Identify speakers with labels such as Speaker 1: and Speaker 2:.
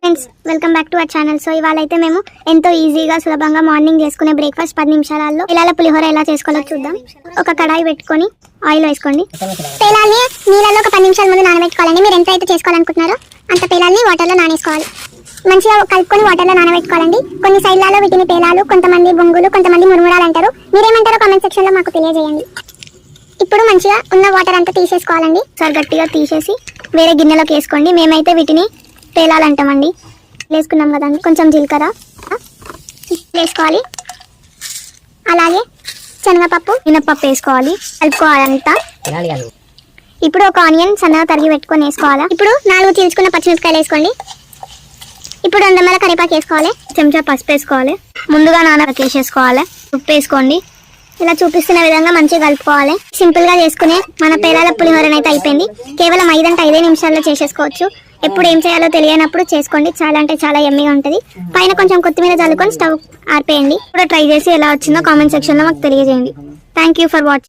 Speaker 1: Friends welcome back to our channel. So ఇవాళ అయితే మేము ఎంతో ఈజీగా సులభంగా మార్నింగ్ చేసుకునే బ్రేక్ఫాస్ట్ 10 నిమిషాలలో పేలాల పులిహోర ఎలా చేసుకోవాలో చూద్దాం. ఒక కడాయి పెట్టుకొని ఆయిల్ వేసుకోండి. పేలాల్ని నీళ్ళలో ఒక 10 నిమిషాల ముందు నానబెట్టుకోవాలండి. మీరు ఎంత అయితే చేసుకోవాలనుకుంటున్నారో అంత పేలాల్ని వాటర్లో నానేసుకోవాలి. మంచిగా కలుపుకొని వాటర్లో నానబెట్టుకోవాలండి. కొన్ని సైడ్లలో వీటిని పేలాలు, కొంతమంది బొంగులు, కొంతమంది మురుమురాలు అంటారు. మీరేమంటారో కామెంట్ సెక్షన్ లో మాకు తెలియజేయండి. ఇప్పుడు మంచిగా ఉన్న వాటర్ అంతా తీసేసుకోవాలండి. సార్ గట్టిగా తీసేసి వేరే గిన్నెలోకి వేసుకోండి. మేమైతే వీటిని పేలాలంటామండి. వేసుకున్నాం కదండి, కొంచెం జీలకర్ర వేసుకోవాలి. అలాగే శనగపప్పు, మినప్పప్పు వేసుకోవాలి. కలుపుకోవాలంతా. ఇప్పుడు ఒక ఆనియన్ సన్నగా తరిగి పెట్టుకొని వేసుకోవాలి. ఇప్పుడు 4 చీల్చుకున్న పచ్చిమిరపకాయలు వేసుకోండి. ఇప్పుడు 2 రెమ్మల కరివేపాకు వేసుకోవాలి. చెంచా పసుపు వేసుకోవాలి. ముందుగా వేసేసుకోవాలి. ఉప్పు వేసుకోండి. ఇలా చూపిస్తున్న విధంగా మంచిగా కలుపుకోవాలి. సింపుల్ గా చేసుకునే మన పేలాల పులిహోర అయితే అయిపోయింది. కేవలం 5 అంటే 5 నిమిషాల్లో చేసేసుకోవచ్చు. ఎప్పుడు ఏం చేయాలో తెలియనప్పుడు చేసుకోండి. చాలా అంటే చాలా యమ్మీగా ఉంటుంది. పైన కొంచెం కొత్తిమీర చల్లుకొని స్టవ్ ఆర్పేయండి. ఇప్పుడు ట్రై చేసి ఎలా వచ్చిందో కామెంట్ సెక్షన్ లో మాకు తెలియజేయండి. Thank you for watching.